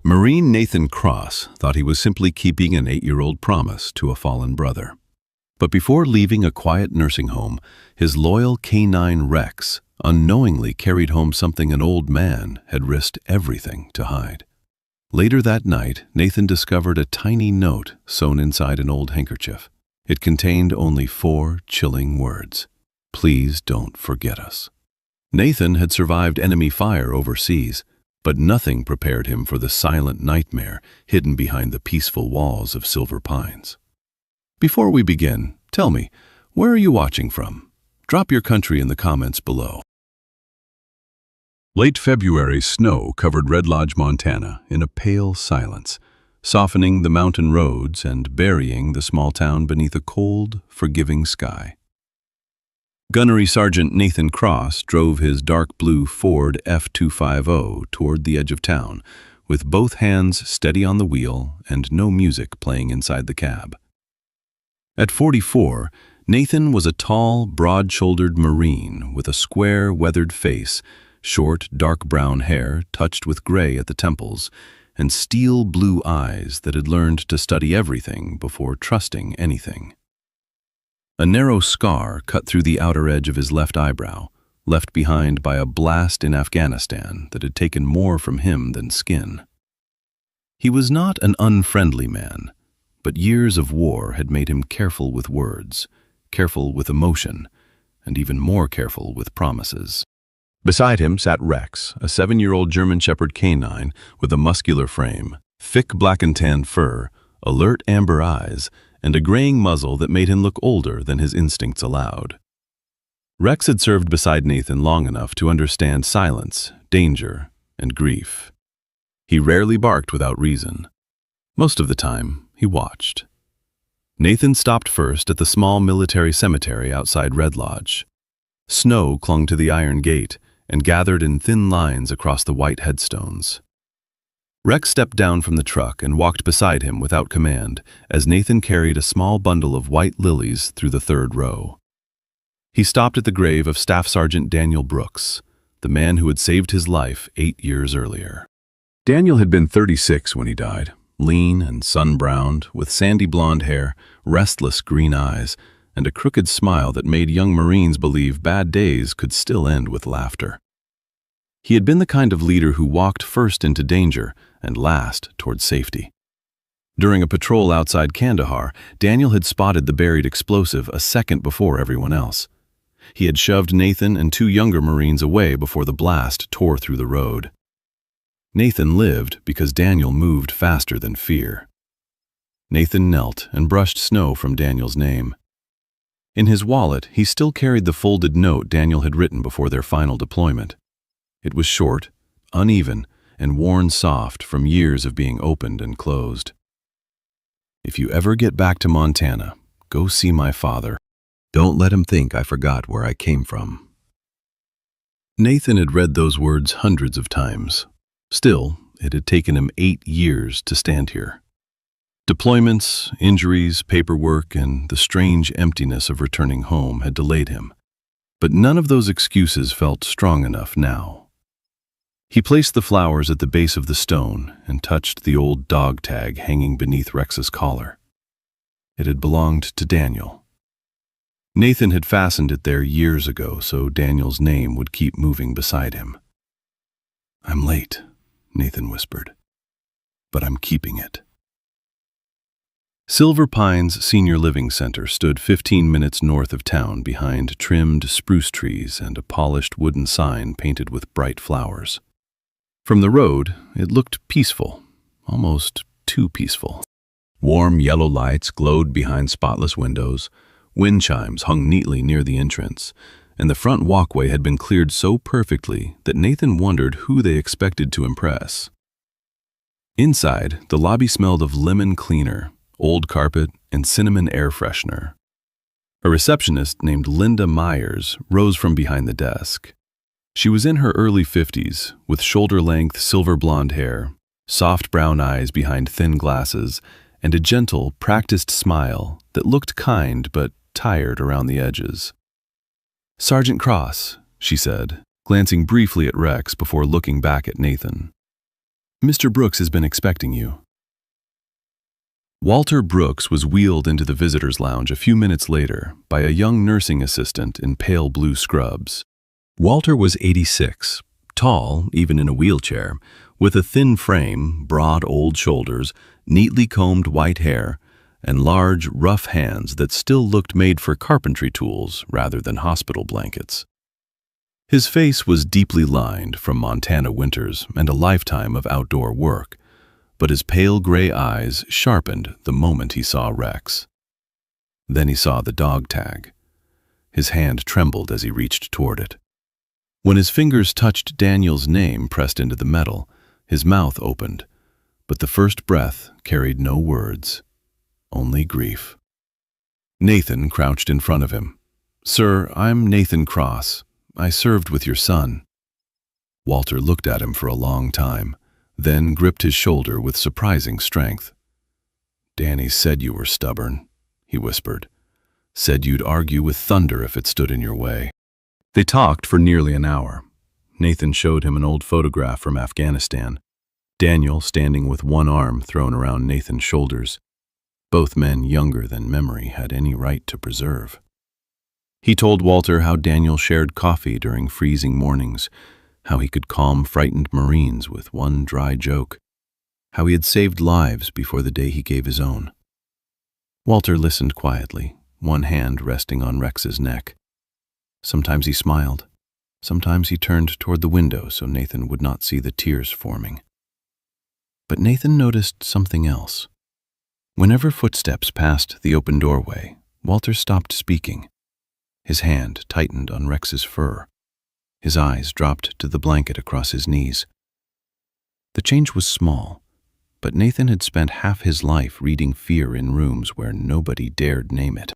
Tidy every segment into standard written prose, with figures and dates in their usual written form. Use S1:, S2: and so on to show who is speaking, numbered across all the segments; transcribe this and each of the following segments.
S1: Marine Nathan Cross thought he was simply keeping an 8-year-old promise to a fallen brother. But before leaving a quiet nursing home, his loyal canine Rex unknowingly carried home something an old man had risked everything to hide. Later that night, Nathan discovered a tiny note sewn inside an old handkerchief. It contained only 4 chilling words: "Please don't forget us." Nathan had survived enemy fire overseas, but nothing prepared him for the silent nightmare hidden behind the peaceful walls of Silver Pines. Before we begin, tell me, where are you watching from? Drop your country in the comments below. Late February snow covered Red Lodge, Montana, in a pale silence, softening the mountain roads and burying the small town beneath a cold, forgiving sky. Gunnery Sergeant Nathan Cross drove his dark blue Ford F-250 toward the edge of town, with both hands steady on the wheel and no music playing inside the cab. At 44, Nathan was a tall, broad-shouldered Marine with a square, weathered face, short, dark brown hair touched with gray at the temples, and steel blue eyes that had learned to study everything before trusting anything. A narrow scar cut through the outer edge of his left eyebrow, left behind by a blast in Afghanistan that had taken more from him than skin. He was not an unfriendly man, but years of war had made him careful with words, careful with emotion, and even more careful with promises. Beside him sat Rex, a 7-year-old German Shepherd canine with a muscular frame, thick black and tan fur, alert amber eyes, and a graying muzzle that made him look older than his instincts allowed. Rex had served beside Nathan long enough to understand silence, danger, and grief. He rarely barked without reason. Most of the time, he watched. Nathan stopped first at the small military cemetery outside Red Lodge. Snow clung to the iron gate and gathered in thin lines across the white headstones. Rex stepped down from the truck and walked beside him without command as Nathan carried a small bundle of white lilies through the 3rd row. He stopped at the grave of Staff Sergeant Daniel Brooks, the man who had saved his life 8 years earlier. Daniel had been 36 when he died, lean and sun-browned, with sandy blonde hair, restless green eyes, and a crooked smile that made young Marines believe bad days could still end with laughter. He had been the kind of leader who walked first into danger and last toward safety. During a patrol outside Kandahar, Daniel had spotted the buried explosive a second before everyone else. He had shoved Nathan and 2 younger Marines away before the blast tore through the road. Nathan lived because Daniel moved faster than fear. Nathan knelt and brushed snow from Daniel's name. In his wallet, he still carried the folded note Daniel had written before their final deployment. It was short, uneven, and worn soft from years of being opened and closed. "If you ever get back to Montana, go see my father. Don't let him think I forgot where I came from." Nathan had read those words hundreds of times. Still, it had taken him 8 years to stand here. Deployments, injuries, paperwork, and the strange emptiness of returning home had delayed him. But none of those excuses felt strong enough now. He placed the flowers at the base of the stone and touched the old dog tag hanging beneath Rex's collar. It had belonged to Daniel. Nathan had fastened it there years ago so Daniel's name would keep moving beside him. "I'm late," Nathan whispered, "but I'm keeping it." Silver Pines Senior Living Center stood 15 minutes north of town behind trimmed spruce trees and a polished wooden sign painted with bright flowers. From the road, it looked peaceful, almost too peaceful. Warm yellow lights glowed behind spotless windows, wind chimes hung neatly near the entrance, and the front walkway had been cleared so perfectly that Nathan wondered who they expected to impress. Inside, the lobby smelled of lemon cleaner, old carpet, and cinnamon air freshener. A receptionist named Linda Myers rose from behind the desk. She was in her early 50s, with shoulder-length silver blonde hair, soft brown eyes behind thin glasses, and a gentle, practiced smile that looked kind but tired around the edges. "Sergeant Cross," she said, glancing briefly at Rex before looking back at Nathan. Mr. Brooks has been expecting you." Walter Brooks was wheeled into the visitor's lounge a few minutes later by a young nursing assistant in pale blue scrubs. Walter was 86, tall, even in a wheelchair, with a thin frame, broad old shoulders, neatly combed white hair, and large, rough hands that still looked made for carpentry tools rather than hospital blankets. His face was deeply lined from Montana winters and a lifetime of outdoor work, but his pale gray eyes sharpened the moment he saw Rex. Then he saw the dog tag. His hand trembled as he reached toward it. When his fingers touched Daniel's name pressed into the metal, his mouth opened, but the first breath carried no words, only grief. Nathan crouched in front of him. "Sir, I'm Nathan Cross. I served with your son." Walter looked at him for a long time, then gripped his shoulder with surprising strength. "Danny said you were stubborn," he whispered. "Said you'd argue with thunder if it stood in your way." They talked for nearly an hour. Nathan showed him an old photograph from Afghanistan, Daniel standing with one arm thrown around Nathan's shoulders, both men younger than memory had any right to preserve. He told Walter how Daniel shared coffee during freezing mornings, how he could calm frightened Marines with one dry joke, how he had saved lives before the day he gave his own. Walter listened quietly, one hand resting on Rex's neck. Sometimes he smiled. Sometimes he turned toward the window so Nathan would not see the tears forming. But Nathan noticed something else. Whenever footsteps passed the open doorway, Walter stopped speaking. His hand tightened on Rex's fur. His eyes dropped to the blanket across his knees. The change was small, but Nathan had spent half his life reading fear in rooms where nobody dared name it.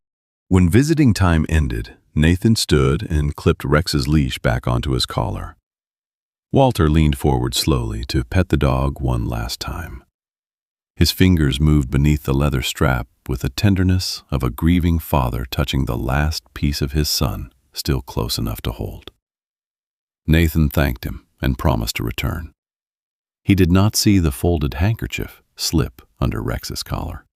S1: When visiting time ended, Nathan stood and clipped Rex's leash back onto his collar. Walter leaned forward slowly to pet the dog one last time. His fingers moved beneath the leather strap with the tenderness of a grieving father touching the last piece of his son still close enough to hold. Nathan thanked him and promised to return. He did not see the folded handkerchief slip under Rex's collar.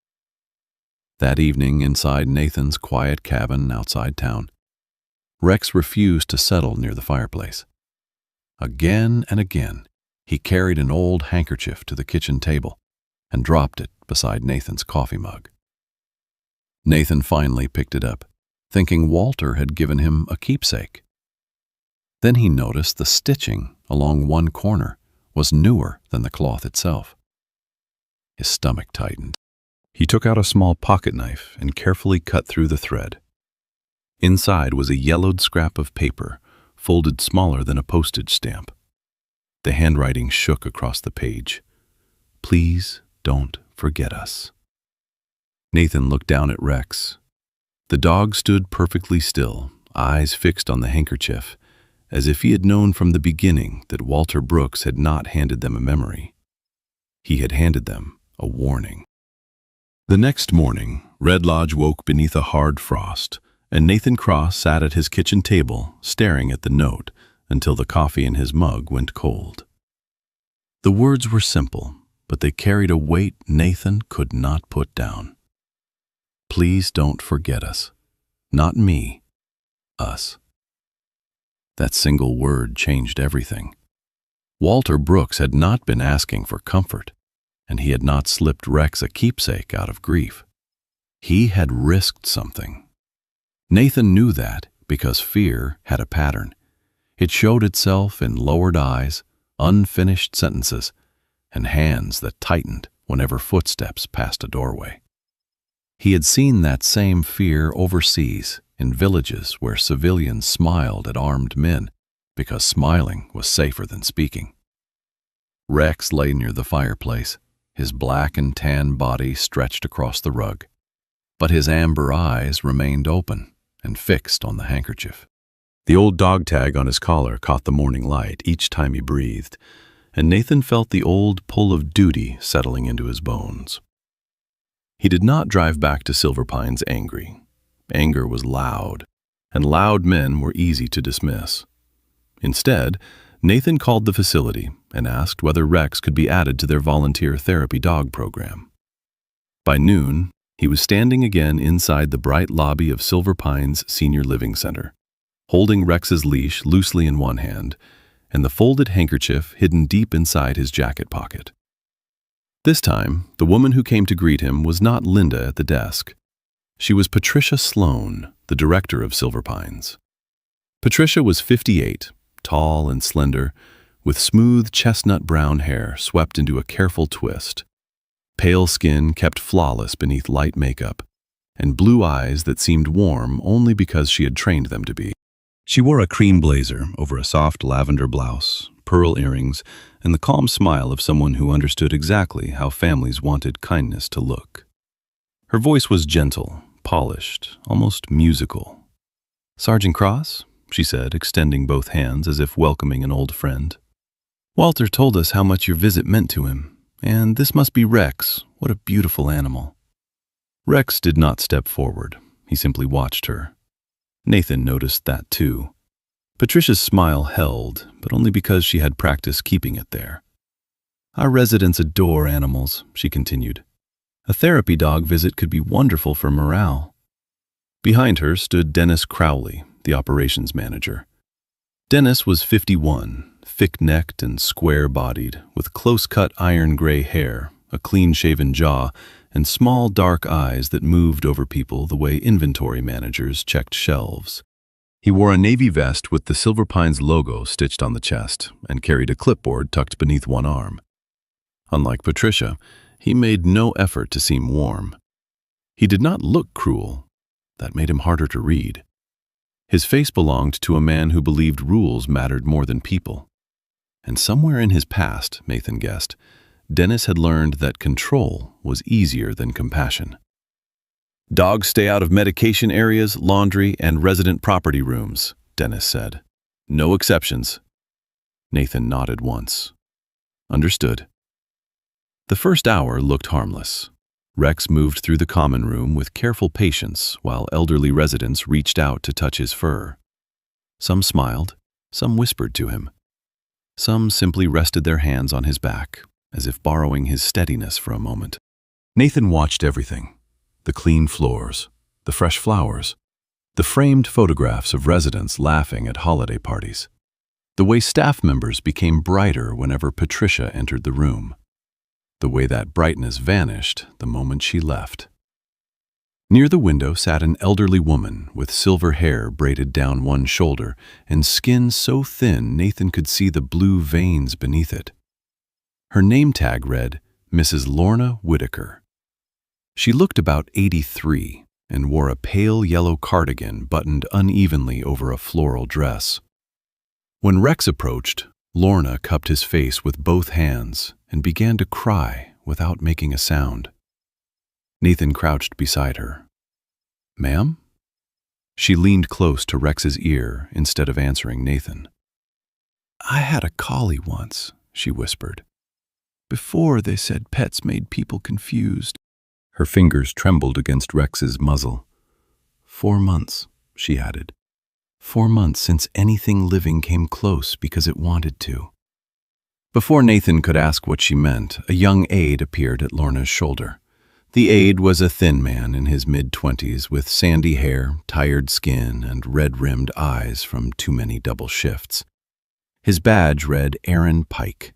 S1: That evening, inside Nathan's quiet cabin outside town, Rex refused to settle near the fireplace. Again and again, he carried an old handkerchief to the kitchen table and dropped it beside Nathan's coffee mug. Nathan finally picked it up, thinking Walter had given him a keepsake. Then he noticed the stitching along one corner was newer than the cloth itself. His stomach tightened. He took out a small pocket knife and carefully cut through the thread. Inside was a yellowed scrap of paper, folded smaller than a postage stamp. The handwriting shook across the page. "Please don't forget us." Nathan looked down at Rex. The dog stood perfectly still, eyes fixed on the handkerchief, as if he had known from the beginning that Walter Brooks had not handed them a memory. He had handed them a warning. The next morning, Red Lodge woke beneath a hard frost, and Nathan Cross sat at his kitchen table, staring at the note until the coffee in his mug went cold. The words were simple, but they carried a weight Nathan could not put down. "Please don't forget us. Not me. Us." That single word changed everything. Walter Brooks had not been asking for comfort, and he had not slipped Rex a keepsake out of grief. He had risked something. Nathan knew that because fear had a pattern. It showed itself in lowered eyes, unfinished sentences, and hands that tightened whenever footsteps passed a doorway. He had seen that same fear overseas in villages where civilians smiled at armed men because smiling was safer than speaking. Rex lay near the fireplace, his black and tan body stretched across the rug, but his amber eyes remained open and fixed on the handkerchief. The old dog tag on his collar caught the morning light each time he breathed, and Nathan felt the old pull of duty settling into his bones. He did not drive back to Silver Pines angry. Anger was loud, and loud men were easy to dismiss. Instead, Nathan called the facility and asked whether Rex could be added to their volunteer therapy dog program. By noon, he was standing again inside the bright lobby of Silver Pines Senior Living Center, holding Rex's leash loosely in one hand and the folded handkerchief hidden deep inside his jacket pocket. This time, the woman who came to greet him was not Linda at the desk. She was Patricia Sloan, the director of Silver Pines. Patricia was 58, tall and slender, with smooth chestnut brown hair swept into a careful twist, pale skin kept flawless beneath light makeup, and blue eyes that seemed warm only because she had trained them to be. She wore a cream blazer over a soft lavender blouse, pearl earrings, and the calm smile of someone who understood exactly how families wanted kindness to look. Her voice was gentle, polished, almost musical. "Sergeant Cross?" she said, extending both hands as if welcoming an old friend. "Walter told us how much your visit meant to him, and this must be Rex. What a beautiful animal." Rex did not step forward. He simply watched her. Nathan noticed that too. Patricia's smile held, but only because she had practiced keeping it there. "Our residents adore animals," she continued. "A therapy dog visit could be wonderful for morale." Behind her stood Dennis Crowley, the operations manager. Dennis was 51, thick-necked and square-bodied, with close-cut iron-gray hair, a clean-shaven jaw, and small dark eyes that moved over people the way inventory managers checked shelves. He wore a navy vest with the Silver Pines logo stitched on the chest and carried a clipboard tucked beneath one arm. Unlike Patricia, he made no effort to seem warm. He did not look cruel. That made him harder to read. His face belonged to a man who believed rules mattered more than people. And somewhere in his past, Nathan guessed, Dennis had learned that control was easier than compassion. "Dogs stay out of medication areas, laundry, and resident property rooms," Dennis said. "No exceptions." Nathan nodded once. "Understood." The first hour looked harmless. Rex moved through the common room with careful patience while elderly residents reached out to touch his fur. Some smiled, some whispered to him. Some simply rested their hands on his back, as if borrowing his steadiness for a moment. Nathan watched everything. The clean floors, the fresh flowers, the framed photographs of residents laughing at holiday parties, the way staff members became brighter whenever Patricia entered the room, the way that brightness vanished the moment she left. Near the window sat an elderly woman with silver hair braided down one shoulder and skin so thin Nathan could see the blue veins beneath it. Her name tag read, Mrs. Lorna Whitaker. She looked about 83 and wore a pale yellow cardigan buttoned unevenly over a floral dress. When Rex approached, Lorna cupped his face with both hands and began to cry without making a sound. Nathan crouched beside her. "Ma'am?" She leaned close to Rex's ear instead of answering Nathan. "I had a collie once," she whispered. "Before they said pets made people confused." Her fingers trembled against Rex's muzzle. 4 months, she added. 4 months since anything living came close because it wanted to. Before Nathan could ask what she meant, a young aide appeared at Lorna's shoulder. The aide was a thin man in his mid-20s with sandy hair, tired skin, and red-rimmed eyes from too many double shifts. His badge read Aaron Pike.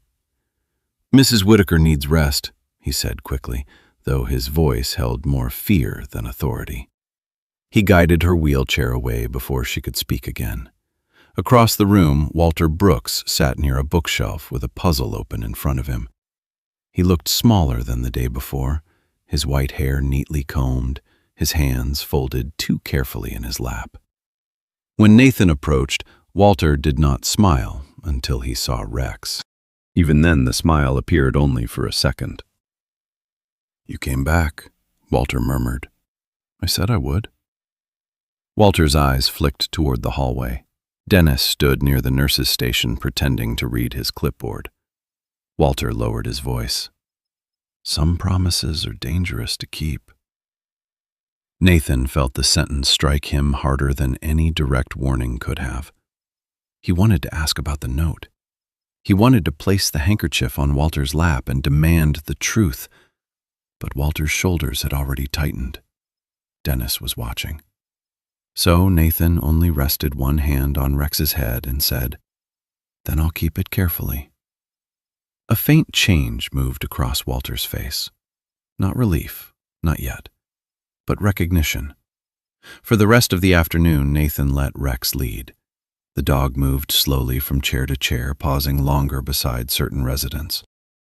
S1: "Mrs. Whitaker needs rest," he said quickly, though his voice held more fear than authority. He guided her wheelchair away before she could speak again. Across the room, Walter Brooks sat near a bookshelf with a puzzle open in front of him. He looked smaller than the day before, his white hair neatly combed, his hands folded too carefully in his lap. When Nathan approached, Walter did not smile until he saw Rex. Even then, the smile appeared only for a second. "You came back," Walter murmured. "I said I would." Walter's eyes flicked toward the hallway. Dennis stood near the nurse's station pretending to read his clipboard. Walter lowered his voice. "Some promises are dangerous to keep." Nathan felt the sentence strike him harder than any direct warning could have. He wanted to ask about the note. He wanted to place the handkerchief on Walter's lap and demand the truth, but Walter's shoulders had already tightened. Dennis was watching. So Nathan only rested one hand on Rex's head and said, "Then I'll keep it carefully." A faint change moved across Walter's face. Not relief, not yet, but recognition. For the rest of the afternoon, Nathan let Rex lead. The dog moved slowly from chair to chair, pausing longer beside certain residents.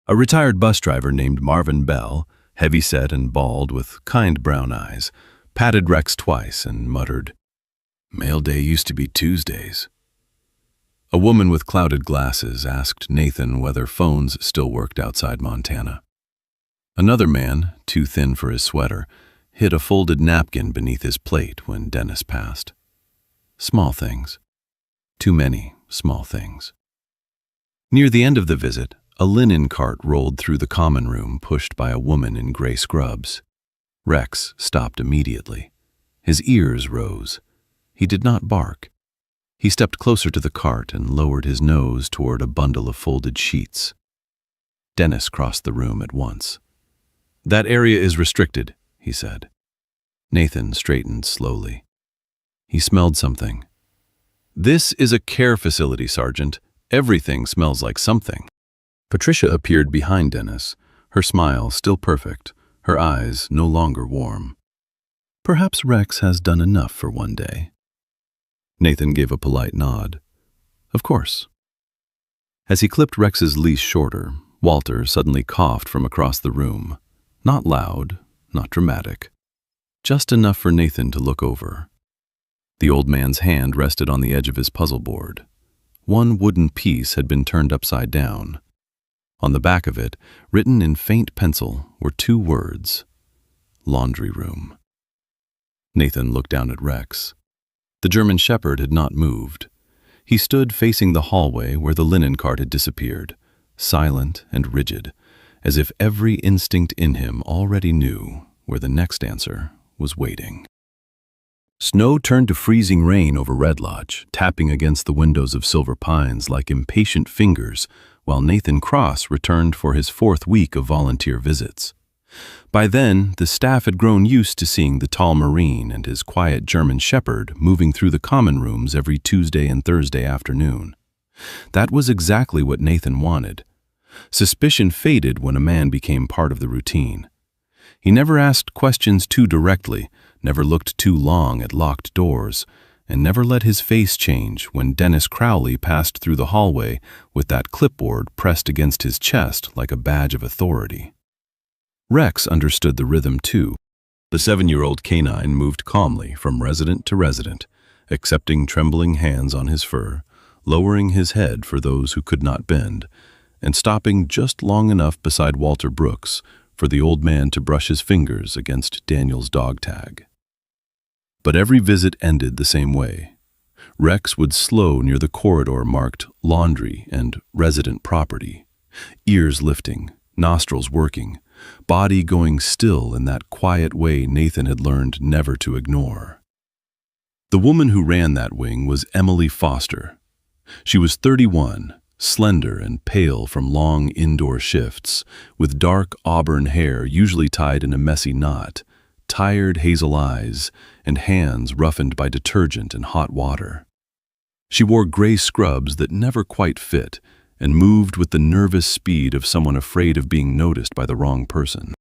S1: A retired bus driver named Marvin Bell, heavy-set and bald with kind brown eyes, patted Rex twice and muttered, "Mail day used to be Tuesdays." A woman with clouded glasses asked Nathan whether phones still worked outside Montana. Another man, too thin for his sweater, hid a folded napkin beneath his plate when Dennis passed. Small things. Too many small things. Near the end of the visit, a linen cart rolled through the common room pushed by a woman in gray scrubs. Rex stopped immediately. His ears rose. He did not bark. He stepped closer to the cart and lowered his nose toward a bundle of folded sheets. Dennis crossed the room at once. "That area is restricted," he said. Nathan straightened slowly. He smelled something. "This is a care facility, Sergeant. Everything smells like something." Patricia appeared behind Dennis, her smile still perfect, her eyes no longer warm. "Perhaps Rex has done enough for one day." Nathan gave a polite nod. "Of course." As he clipped Rex's leash shorter, Walter suddenly coughed from across the room. Not loud, not dramatic. Just enough for Nathan to look over. The old man's hand rested on the edge of his puzzle board. One wooden piece had been turned upside down. On the back of it, written in faint pencil, were two words: laundry room. Nathan looked down at Rex. The German shepherd had not moved. He stood facing the hallway where the linen cart had disappeared, silent and rigid, as if every instinct in him already knew where the next answer was waiting. Snow turned to freezing rain over Red Lodge, tapping against the windows of Silver Pines like impatient fingers, while Nathan Cross returned for his 4th week of volunteer visits. By then, the staff had grown used to seeing the tall Marine and his quiet German shepherd moving through the common rooms every Tuesday and Thursday afternoon. That was exactly what Nathan wanted. Suspicion faded when a man became part of the routine. He never asked questions too directly, never looked too long at locked doors, and never let his face change when Dennis Crowley passed through the hallway with that clipboard pressed against his chest like a badge of authority. Rex understood the rhythm too. The 7-year-old canine moved calmly from resident to resident, accepting trembling hands on his fur, lowering his head for those who could not bend, and stopping just long enough beside Walter Brooks for the old man to brush his fingers against Daniel's dog tag. But every visit ended the same way. Rex would slow near the corridor marked laundry and resident property, ears lifting, nostrils working, body going still in that quiet way Nathan had learned never to ignore. The woman who ran that wing was Emily Foster. She was 31, slender and pale from long indoor shifts, with dark auburn hair usually tied in a messy knot, tired hazel eyes, and hands roughened by detergent and hot water. She wore gray scrubs that never quite fit and moved with the nervous speed of someone afraid of being noticed by the wrong person.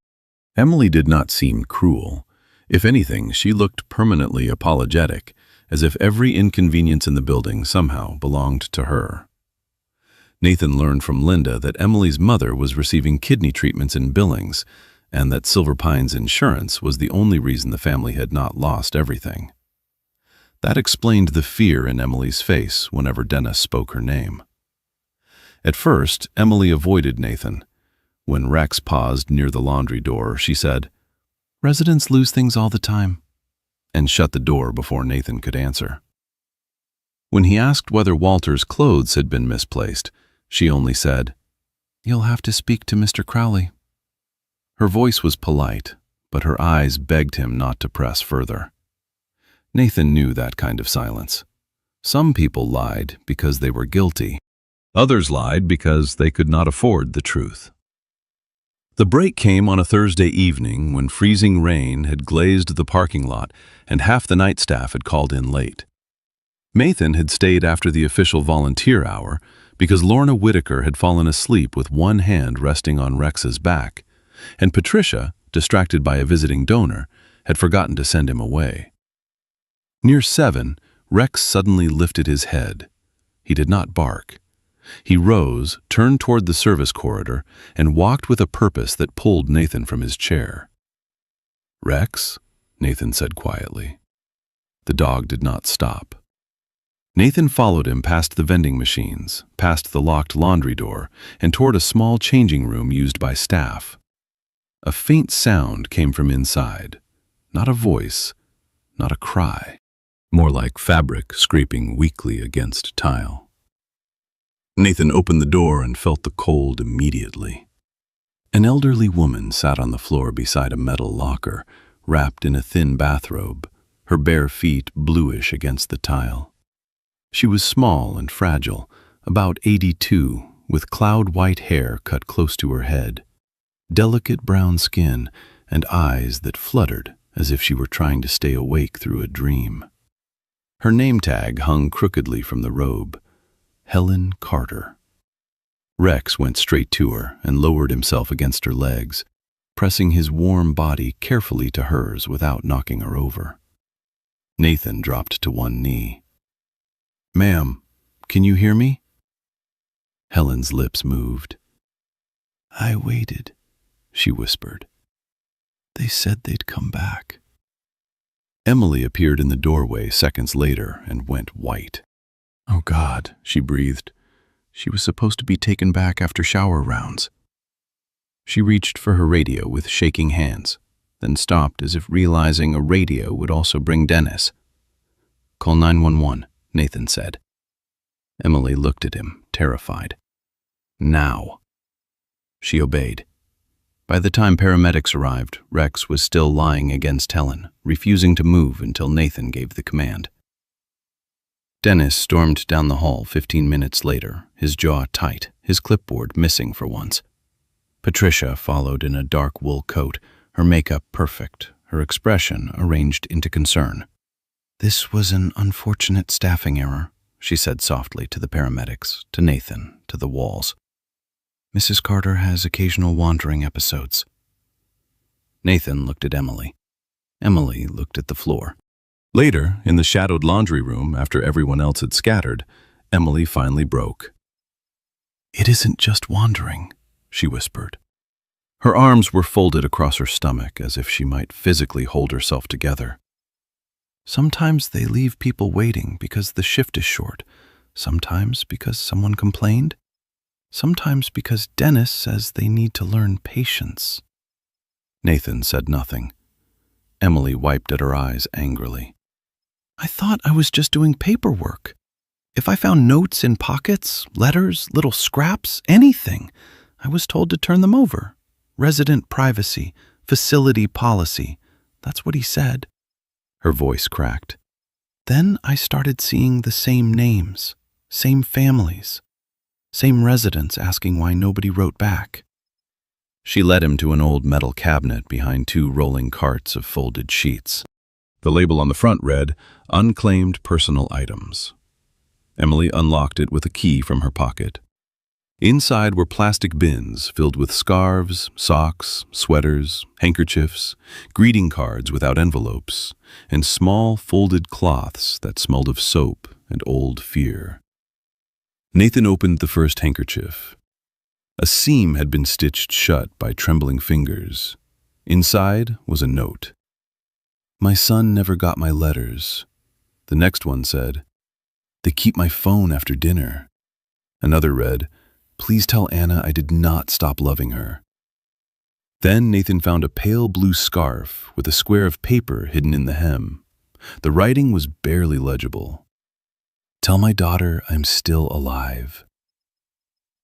S1: Emily did not seem cruel. If anything, she looked permanently apologetic, as if every inconvenience in the building somehow belonged to her. Nathan learned from Linda that Emily's mother was receiving kidney treatments in Billings, and that Silver Pines insurance was the only reason the family had not lost everything. That explained the fear in Emily's face whenever Dennis spoke her name. At first, Emily avoided Nathan. When Rex paused near the laundry door, she said, "Residents lose things all the time," and shut the door before Nathan could answer. When he asked whether Walter's clothes had been misplaced, she only said, "You'll have to speak to Mr. Crowley." Her voice was polite, but her eyes begged him not to press further. Nathan knew that kind of silence. Some people lied because they were guilty. Others lied because they could not afford the truth. The break came on a Thursday evening when freezing rain had glazed the parking lot and half the night staff had called in late. Nathan had stayed after the official volunteer hour because Lorna Whitaker had fallen asleep with one hand resting on Rex's back, and Patricia, distracted by a visiting donor, had forgotten to send him away. Near 7, Rex suddenly lifted his head. He did not bark. He rose, turned toward the service corridor, and walked with a purpose that pulled Nathan from his chair. "Rex," Nathan said quietly. The dog did not stop. Nathan followed him past the vending machines, past the locked laundry door, and toward a small changing room used by staff. A faint sound came from inside. Not a voice, not a cry. More like fabric scraping weakly against tile. Nathan opened the door and felt the cold immediately. An elderly woman sat on the floor beside a metal locker, wrapped in a thin bathrobe, her bare feet bluish against the tile. She was small and fragile, about 82, with cloud-white hair cut close to her head, delicate brown skin, and eyes that fluttered as if she were trying to stay awake through a dream. Her name tag hung crookedly from the robe, Helen Carter. Rex went straight to her and lowered himself against her legs, pressing his warm body carefully to hers without knocking her over. Nathan dropped to one knee. "Ma'am, can you hear me?" Helen's lips moved. "I waited," she whispered. "They said they'd come back." Emily appeared in the doorway seconds later and went white. "Oh God," she breathed. She was supposed to be taken back after shower rounds. She reached for her radio with shaking hands, then stopped as if realizing a radio would also bring Dennis. "Call 911, Nathan said. Emily looked at him, terrified. "Now." She obeyed. By the time paramedics arrived, Rex was still lying against Helen, refusing to move until Nathan gave the command. Dennis stormed down the hall 15 minutes later, his jaw tight, his clipboard missing for once. Patricia followed in a dark wool coat, her makeup perfect, her expression arranged into concern. "This was an unfortunate staffing error," she said softly to the paramedics, to Nathan, to the walls. "Mrs. Carter has occasional wandering episodes." Nathan looked at Emily. Emily looked at the floor. Later, in the shadowed laundry room, after everyone else had scattered, Emily finally broke. "It isn't just wandering," she whispered. Her arms were folded across her stomach as if she might physically hold herself together. "Sometimes they leave people waiting because the shift is short, sometimes because someone complained, sometimes because Dennis says they need to learn patience." Nathan said nothing. Emily wiped at her eyes angrily. "I thought I was just doing paperwork. If I found notes in pockets, letters, little scraps, anything, I was told to turn them over. Resident privacy, facility policy. That's what he said." Her voice cracked. "Then I started seeing the same names, same families, same residents asking why nobody wrote back." She led him to an old metal cabinet behind 2 rolling carts of folded sheets. The label on the front read, "Unclaimed Personal Items." Emily unlocked it with a key from her pocket. Inside were plastic bins filled with scarves, socks, sweaters, handkerchiefs, greeting cards without envelopes, and small folded cloths that smelled of soap and old fear. Nathan opened the first handkerchief. A seam had been stitched shut by trembling fingers. Inside was a note. "My son never got my letters." The next one said, "They keep my phone after dinner." Another read, "Please tell Anna I did not stop loving her." Then Nathan found a pale blue scarf with a square of paper hidden in the hem. The writing was barely legible. "Tell my daughter I'm still alive."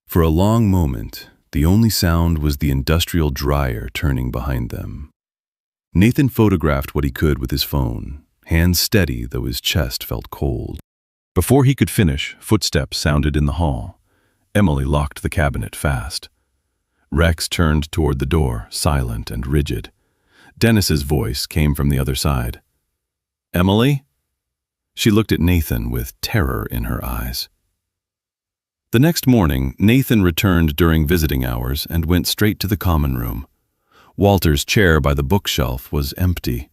S1: For a long moment, the only sound was the industrial dryer turning behind them. Nathan photographed what he could with his phone, hands steady though his chest felt cold. Before he could finish, footsteps sounded in the hall. Emily locked the cabinet fast. Rex turned toward the door, silent and rigid. Dennis's voice came from the other side. "Emily?" She looked at Nathan with terror in her eyes. The next morning, Nathan returned during visiting hours and went straight to the common room. Walter's chair by the bookshelf was empty.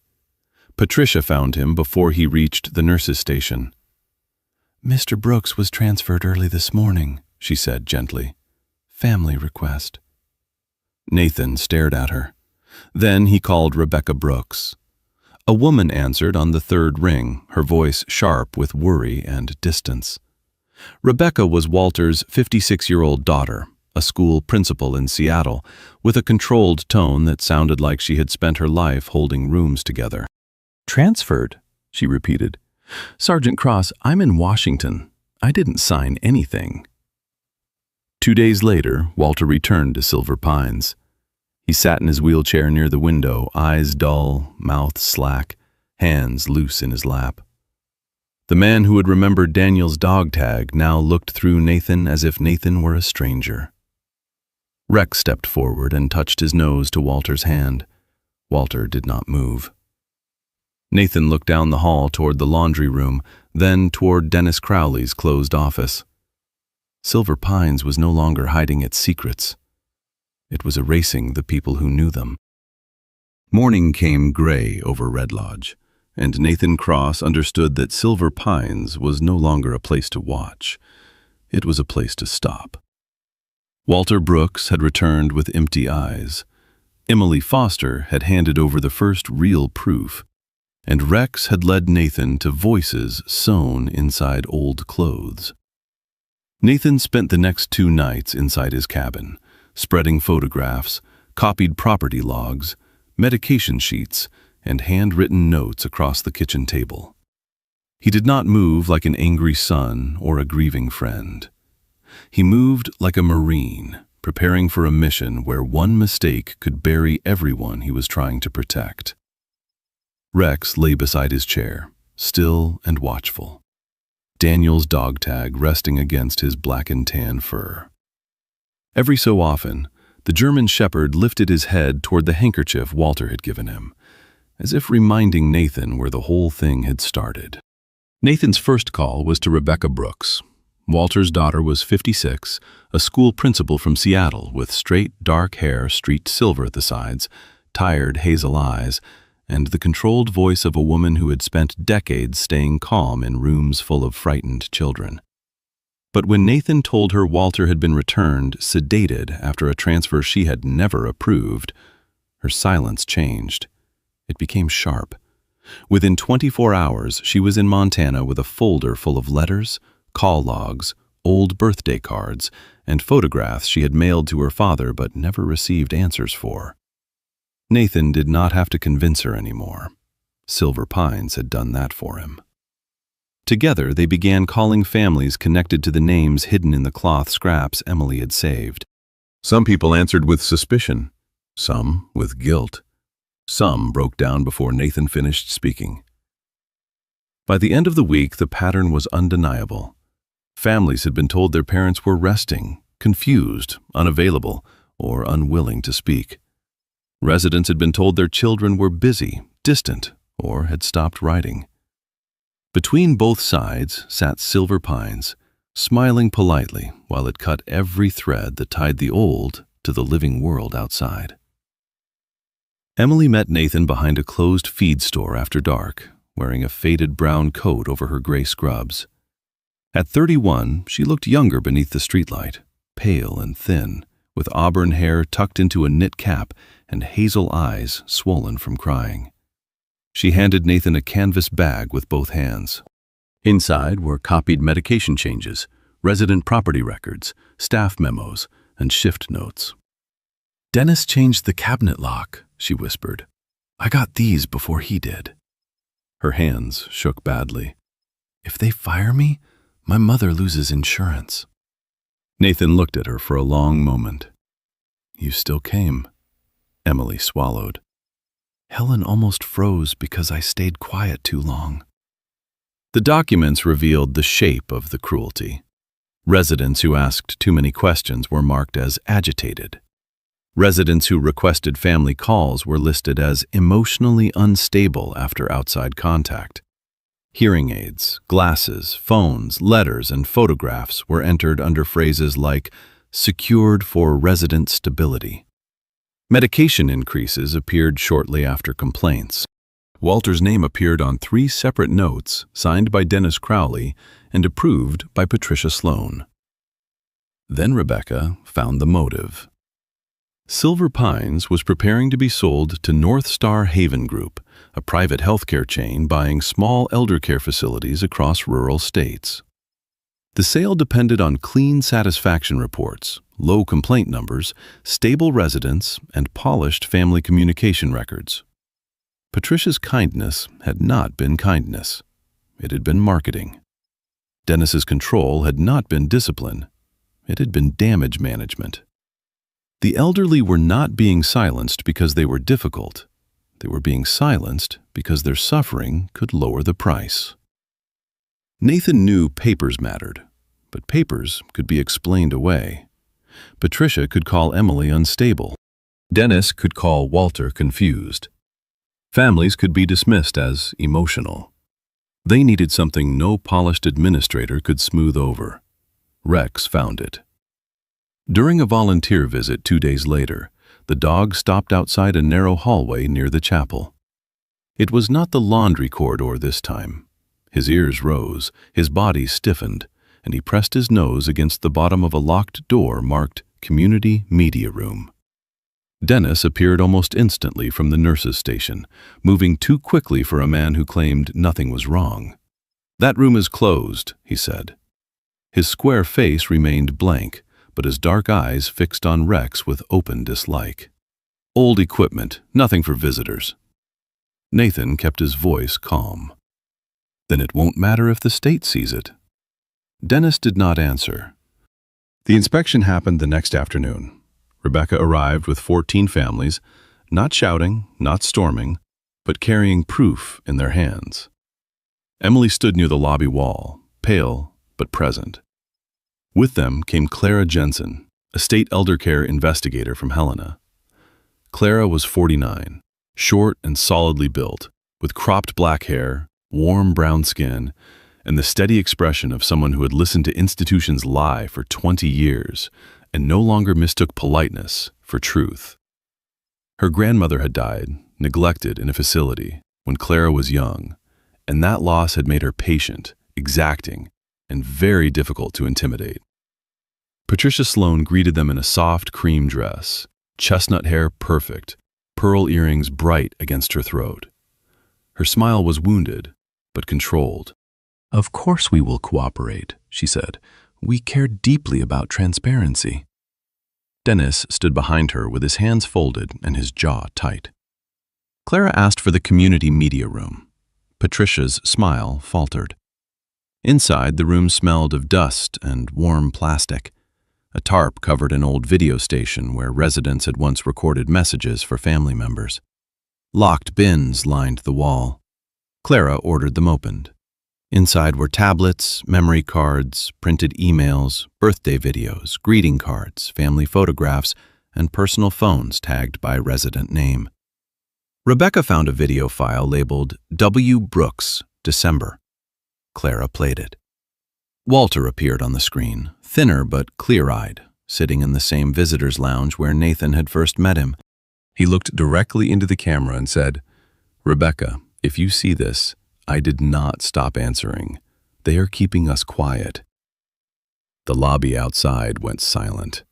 S1: Patricia found him before he reached the nurse's station. "Mr. Brooks was transferred early this morning," she said gently. "Family request." Nathan stared at her. Then he called Rebecca Brooks. A woman answered on the third ring, her voice sharp with worry and distance. Rebecca was Walter's 56-year-old daughter, a school principal in Seattle, with a controlled tone that sounded like she had spent her life holding rooms together. "Transferred?" she repeated. "Sergeant Cross, I'm in Washington. I didn't sign anything." 2 days later, Walter returned to Silver Pines. He sat in his wheelchair near the window, eyes dull, mouth slack, hands loose in his lap. The man who had remembered Daniel's dog tag now looked through Nathan as if Nathan were a stranger. Rex stepped forward and touched his nose to Walter's hand. Walter did not move. Nathan looked down the hall toward the laundry room, then toward Dennis Crowley's closed office. Silver Pines was no longer hiding its secrets. It was erasing the people who knew them. Morning came gray over Red Lodge, and Nathan Cross understood that Silver Pines was no longer a place to watch. It was a place to stop. Walter Brooks had returned with empty eyes. Emily Foster had handed over the first real proof, and Rex had led Nathan to voices sewn inside old clothes. Nathan spent the next 2 nights inside his cabin, spreading photographs, copied property logs, medication sheets, and handwritten notes across the kitchen table. He did not move like an angry son or a grieving friend. He moved like a Marine, preparing for a mission where one mistake could bury everyone he was trying to protect. Rex lay beside his chair, still and watchful, Daniel's dog tag resting against his black and tan fur. Every so often, the German shepherd lifted his head toward the handkerchief Walter had given him, as if reminding Nathan where the whole thing had started. Nathan's first call was to Rebecca Brooks. Walter's daughter was 56, a school principal from Seattle with straight, dark hair streaked silver at the sides, tired hazel eyes, and the controlled voice of a woman who had spent decades staying calm in rooms full of frightened children. But when Nathan told her Walter had been returned, sedated after a transfer she had never approved, her silence changed. It became sharp. Within 24 hours, she was in Montana with a folder full of letters, call logs, old birthday cards, and photographs she had mailed to her father but never received answers for. Nathan did not have to convince her anymore. Silver Pines had done that for him. Together, they began calling families connected to the names hidden in the cloth scraps Emily had saved. Some people answered with suspicion, some with guilt. Some broke down before Nathan finished speaking. By the end of the week, the pattern was undeniable. Families had been told their parents were resting, confused, unavailable, or unwilling to speak. Residents had been told their children were busy, distant, or had stopped writing. Between both sides sat Silver Pines, smiling politely while it cut every thread that tied the old to the living world outside. Emily met Nathan behind a closed feed store after dark, wearing a faded brown coat over her gray scrubs. At 31, she looked younger beneath the streetlight, pale and thin, with auburn hair tucked into a knit cap and hazel eyes swollen from crying. She handed Nathan a canvas bag with both hands. Inside were copied medication changes, resident property records, staff memos, and shift notes. "Dennis changed the cabinet lock," she whispered. "I got these before he did." Her hands shook badly. "If they fire me, my mother loses insurance." Nathan looked at her for a long moment. "You still came." Emily swallowed. "Helen almost froze because I stayed quiet too long." The documents revealed the shape of the cruelty. Residents who asked too many questions were marked as agitated. Residents who requested family calls were listed as emotionally unstable after outside contact. Hearing aids, glasses, phones, letters, and photographs were entered under phrases like secured for resident stability. Medication increases appeared shortly after complaints. Walter's name appeared on 3 separate notes signed by Dennis Crowley and approved by Patricia Sloan. Then Rebecca found the motive. Silver Pines was preparing to be sold to North Star Haven Group, a private healthcare chain buying small elder care facilities across rural states. The sale depended on clean satisfaction reports, low complaint numbers, stable residents, and polished family communication records. Patricia's kindness had not been kindness. It had been marketing. Dennis's control had not been discipline. It had been damage management. The elderly were not being silenced because they were difficult. They were being silenced because their suffering could lower the price. Nathan knew papers mattered, but papers could be explained away. Patricia could call Emily unstable. Dennis could call Walter confused. Families could be dismissed as emotional. They needed something no polished administrator could smooth over. Rex found it. During a volunteer visit 2 days later, the dog stopped outside a narrow hallway near the chapel. It was not the laundry corridor this time. His ears rose, his body stiffened, and he pressed his nose against the bottom of a locked door marked Community Media Room. Dennis appeared almost instantly from the nurse's station, moving too quickly for a man who claimed nothing was wrong. "That room is closed," he said. His square face remained blank, but his dark eyes fixed on Rex with open dislike. "Old equipment, nothing for visitors." Nathan kept his voice calm. "Then it won't matter if the state sees it." Dennis did not answer. The inspection happened the next afternoon. Rebecca arrived with 14 families, not shouting, not storming, but carrying proof in their hands. Emily stood near the lobby wall, pale but present. With them came Clara Jensen, a state elder care investigator from Helena. Clara was 49, short and solidly built, with cropped black hair, warm brown skin, and the steady expression of someone who had listened to institutions lie for 20 years and no longer mistook politeness for truth. Her grandmother had died, neglected in a facility, when Clara was young, and that loss had made her patient, exacting, and very difficult to intimidate. Patricia Sloan greeted them in a soft cream dress, chestnut hair perfect, pearl earrings bright against her throat. Her smile was wounded, but controlled. "Of course we will cooperate," she said. "We care deeply about transparency." Dennis stood behind her with his hands folded and his jaw tight. Clara asked for the community media room. Patricia's smile faltered. Inside, the room smelled of dust and warm plastic. A tarp covered an old video station where residents had once recorded messages for family members. Locked bins lined the wall. Clara ordered them opened. Inside were tablets, memory cards, printed emails, birthday videos, greeting cards, family photographs, and personal phones tagged by resident name. Rebecca found a video file labeled W. Brooks, December. Clara played it. Walter appeared on the screen, thinner but clear-eyed, sitting in the same visitor's lounge where Nathan had first met him. He looked directly into the camera and said, "Rebecca, if you see this, I did not stop answering. They are keeping us quiet." The lobby outside went silent.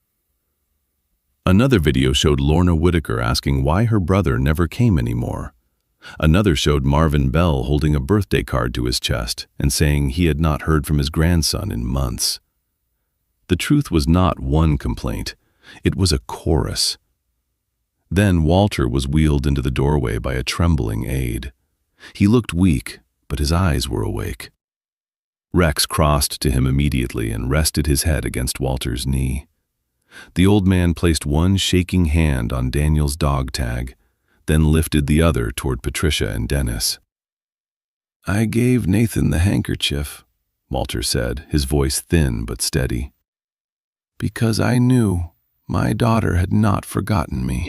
S1: Another video showed Lorna Whitaker asking why her brother never came anymore. Another showed Marvin Bell holding a birthday card to his chest and saying he had not heard from his grandson in months. The truth was not one complaint. It was a chorus. Then Walter was wheeled into the doorway by a trembling aide. He looked weak, but his eyes were awake. Rex crossed to him immediately and rested his head against Walter's knee. The old man placed one shaking hand on Daniel's dog tag, then lifted the other toward Patricia and Dennis. "I gave Nathan the handkerchief," Walter said, his voice thin but steady. "Because I knew my daughter had not forgotten me,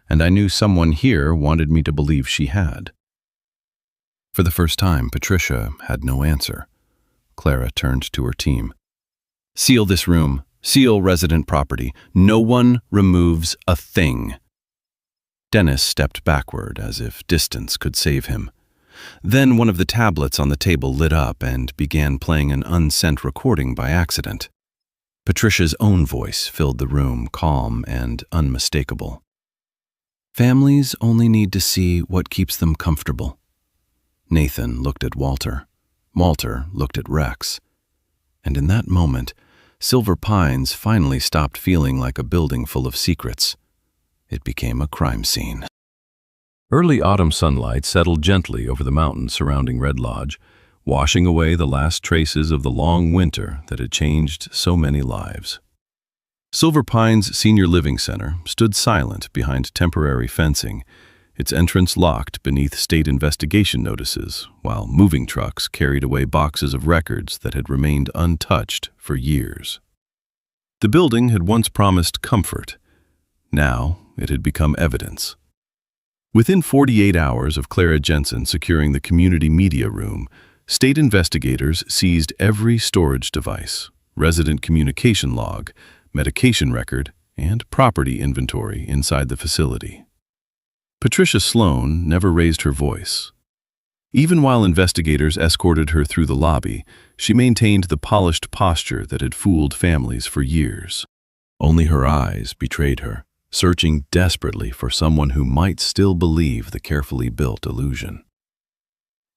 S1: and I knew someone here wanted me to believe she had." For the first time, Patricia had no answer. Clara turned to her team. "Seal this room. Seal resident property. No one removes a thing." Dennis stepped backward as if distance could save him. Then one of the tablets on the table lit up and began playing an unsent recording by accident. Patricia's own voice filled the room, calm and unmistakable. "Families only need to see what keeps them comfortable." Nathan looked at Walter. Walter looked at Rex. And in that moment, Silver Pines finally stopped feeling like a building full of secrets. It became a crime scene. Early autumn sunlight settled gently over the mountains surrounding Red Lodge, washing away the last traces of the long winter that had changed so many lives. Silver Pines Senior Living Center stood silent behind temporary fencing, its entrance locked beneath state investigation notices, while moving trucks carried away boxes of records that had remained untouched for years. The building had once promised comfort. Now it had become evidence. Within 48 hours of Clara Jensen securing the community media room, state investigators seized every storage device, resident communication log, medication record, and property inventory inside the facility. Patricia Sloan never raised her voice. Even while investigators escorted her through the lobby, she maintained the polished posture that had fooled families for years. Only her eyes betrayed her, searching desperately for someone who might still believe the carefully built illusion.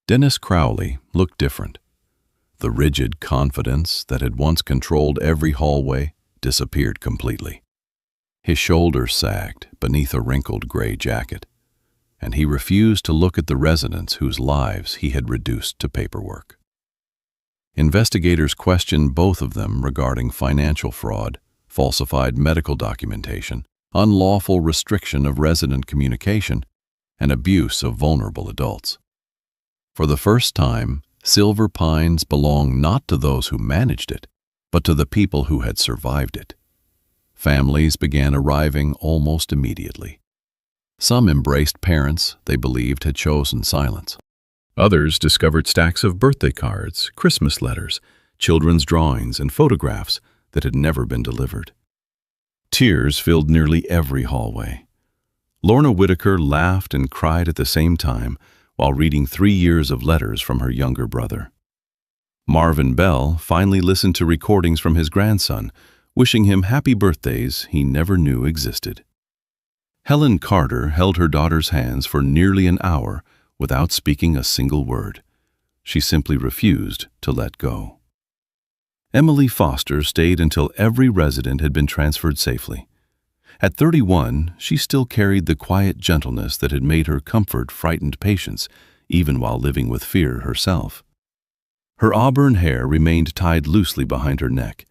S1: Dennis Crowley looked different. The rigid confidence that had once controlled every hallway disappeared completely. His shoulders sagged beneath a wrinkled gray jacket, and he refused to look at the residents whose lives he had reduced to paperwork. Investigators questioned both of them regarding financial fraud, falsified medical documentation, unlawful restriction of resident communication, and abuse of vulnerable adults. For the first time, Silver Pines belonged not to those who managed it, but to the people who had survived it. Families began arriving almost immediately. Some embraced parents they believed had chosen silence. Others discovered stacks of birthday cards, Christmas letters, children's drawings, and photographs that had never been delivered. Tears filled nearly every hallway. Lorna Whitaker laughed and cried at the same time while reading 3 years of letters from her younger brother. Marvin Bell finally listened to recordings from his grandson, wishing him happy birthdays he never knew existed. Helen Carter held her daughter's hands for nearly an hour without speaking a single word. She simply refused to let go. Emily Foster stayed until every resident had been transferred safely. At 31, she still carried the quiet gentleness that had made her comfort frightened patients, even while living with fear herself. Her auburn hair remained tied loosely behind her neck,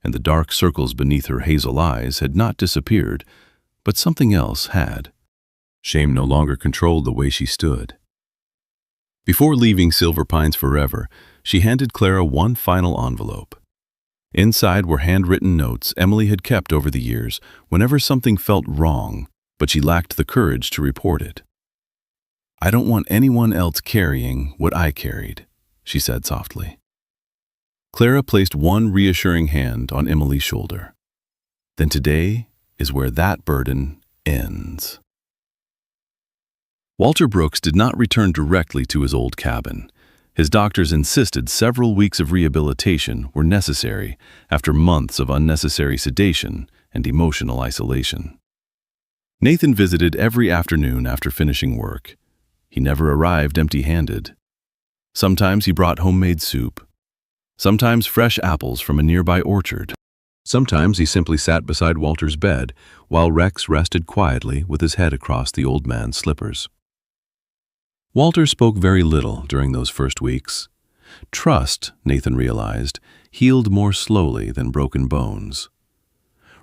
S1: and the dark circles beneath her hazel eyes had not disappeared, but something else had. Shame no longer controlled the way she stood. Before leaving Silver Pines forever, she handed Clara one final envelope. Inside were handwritten notes Emily had kept over the years whenever something felt wrong, but she lacked the courage to report it. "I don't want anyone else carrying what I carried," she said softly. Clara placed one reassuring hand on Emily's shoulder. "Then today is where that burden ends." Walter Brooks did not return directly to his old cabin. His doctors insisted several weeks of rehabilitation were necessary after months of unnecessary sedation and emotional isolation. Nathan visited every afternoon after finishing work. He never arrived empty-handed. Sometimes he brought homemade soup. Sometimes fresh apples from a nearby orchard. Sometimes he simply sat beside Walter's bed while Rex rested quietly with his head across the old man's slippers. Walter spoke very little during those first weeks. Trust, Nathan realized, healed more slowly than broken bones.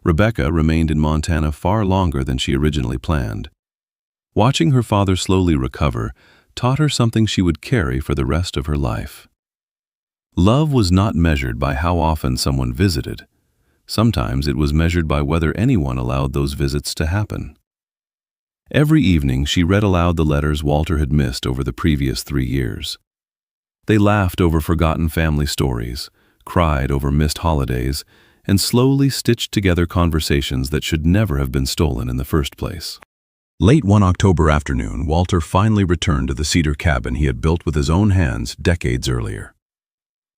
S1: Rebecca remained in Montana far longer than she originally planned. Watching her father slowly recover taught her something she would carry for the rest of her life. Love was not measured by how often someone visited. Sometimes it was measured by whether anyone allowed those visits to happen. Every evening she read aloud the letters Walter had missed over the previous 3 years. They laughed over forgotten family stories, cried over missed holidays, and slowly stitched together conversations that should never have been stolen in the first place. Late one October afternoon, Walter finally returned to the cedar cabin he had built with his own hands decades earlier.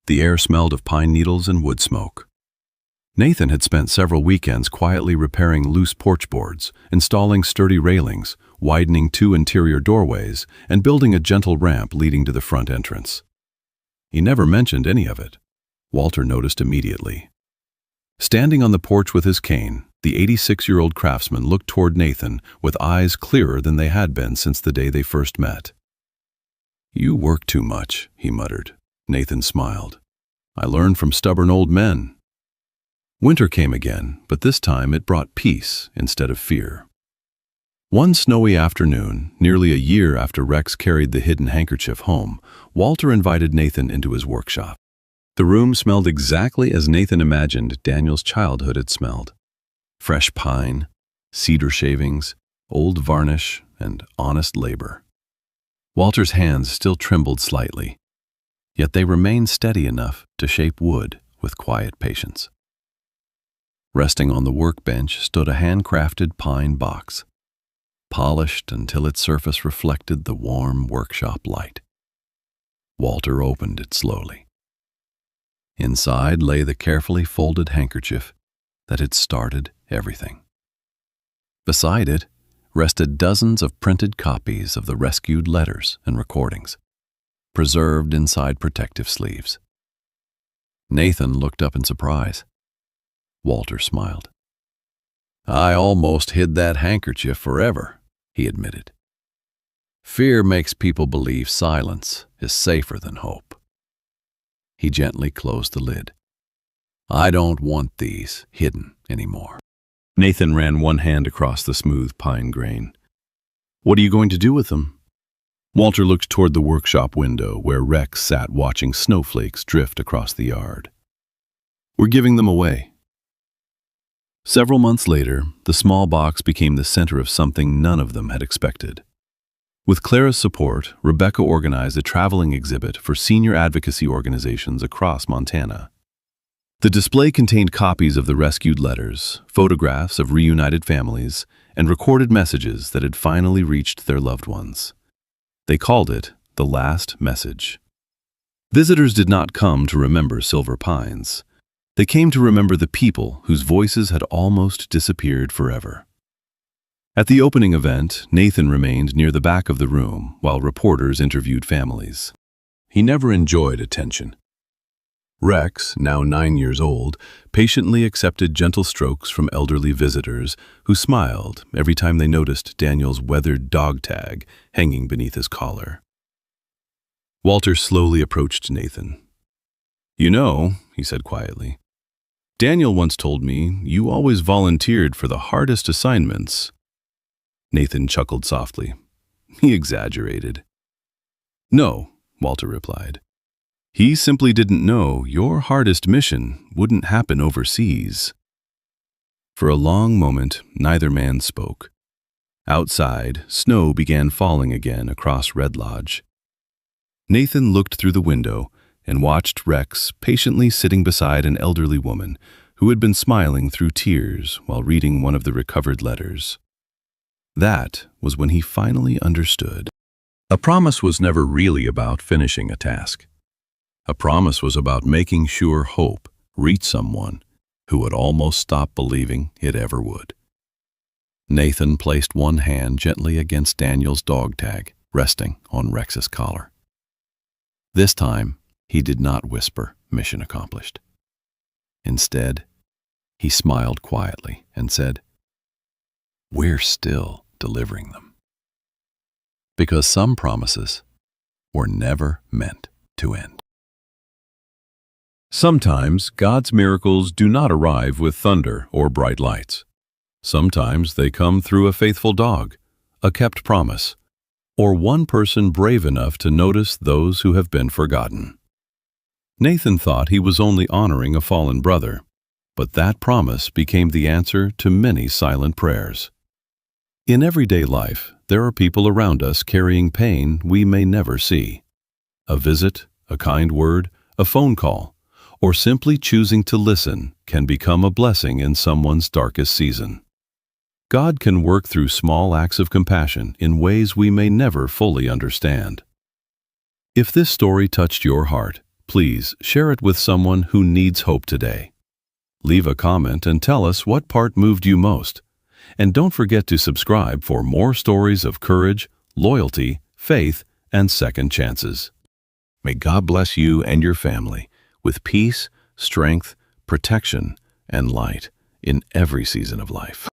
S1: The air smelled of pine needles and wood smoke. Nathan had spent several weekends quietly repairing loose porch boards, installing sturdy railings, widening 2 interior doorways, and building a gentle ramp leading to the front entrance. He never mentioned any of it. Walter noticed immediately. Standing on the porch with his cane, the 86-year-old craftsman looked toward Nathan with eyes clearer than they had been since the day they first met. "You work too much," he muttered. Nathan smiled. "I learned from stubborn old men." Winter came again, but this time it brought peace instead of fear. One snowy afternoon, nearly a year after Rex carried the hidden handkerchief home, Walter invited Nathan into his workshop. The room smelled exactly as Nathan imagined Daniel's childhood had smelled. Fresh pine, cedar shavings, old varnish, and honest labor. Walter's hands still trembled slightly, yet they remained steady enough to shape wood with quiet patience. Resting on the workbench stood a handcrafted pine box, polished until its surface reflected the warm workshop light. Walter opened it slowly. Inside lay the carefully folded handkerchief that had started everything. Beside it rested dozens of printed copies of the rescued letters and recordings, preserved inside protective sleeves. Nathan looked up in surprise. Walter smiled. "I almost hid that handkerchief forever," he admitted. "Fear makes people believe silence is safer than hope." He gently closed the lid. "I don't want these hidden anymore." Nathan ran one hand across the smooth pine grain. "What are you going to do with them?" Walter looked toward the workshop window where Rex sat watching snowflakes drift across the yard. "We're giving them away." Several months later, the small box became the center of something none of them had expected. With Clara's support, Rebecca organized a traveling exhibit for senior advocacy organizations across Montana. The display contained copies of the rescued letters, photographs of reunited families, and recorded messages that had finally reached their loved ones. They called it the last message. Visitors did not come to remember Silver Pines. They came to remember the people whose voices had almost disappeared forever. At the opening event, Nathan remained near the back of the room while reporters interviewed families. He never enjoyed attention. Rex, now 9 years old, patiently accepted gentle strokes from elderly visitors who smiled every time they noticed Daniel's weathered dog tag hanging beneath his collar. Walter slowly approached Nathan. "You know," he said quietly, "Daniel once told me you always volunteered for the hardest assignments." Nathan chuckled softly. He exaggerated. "No," Walter replied. "He simply didn't know your hardest mission wouldn't happen overseas." For a long moment, neither man spoke. Outside, snow began falling again across Red Lodge. Nathan looked through the window and watched Rex patiently sitting beside an elderly woman who had been smiling through tears while reading one of the recovered letters. That was when he finally understood. A promise was never really about finishing a task. A promise was about making sure hope reached someone who had almost stopped believing it ever would. Nathan placed one hand gently against Daniel's dog tag, resting on Rex's collar. This time, he did not whisper, "Mission accomplished." Instead, he smiled quietly and said, "We're still delivering them." Because some promises were never meant to end. Sometimes God's miracles do not arrive with thunder or bright lights. Sometimes they come through a faithful dog, a kept promise, or one person brave enough to notice those who have been forgotten. Nathan thought he was only honoring a fallen brother, but that promise became the answer to many silent prayers. In everyday life, there are people around us carrying pain we may never see. A visit, a kind word, a phone call, or simply choosing to listen can become a blessing in someone's darkest season. God can work through small acts of compassion in ways we may never fully understand. If this story touched your heart, please share it with someone who needs hope today. Leave a comment and tell us what part moved you most. And don't forget to subscribe for more stories of courage, loyalty, faith, and second chances. May God bless you and your family with peace, strength, protection, and light in every season of life.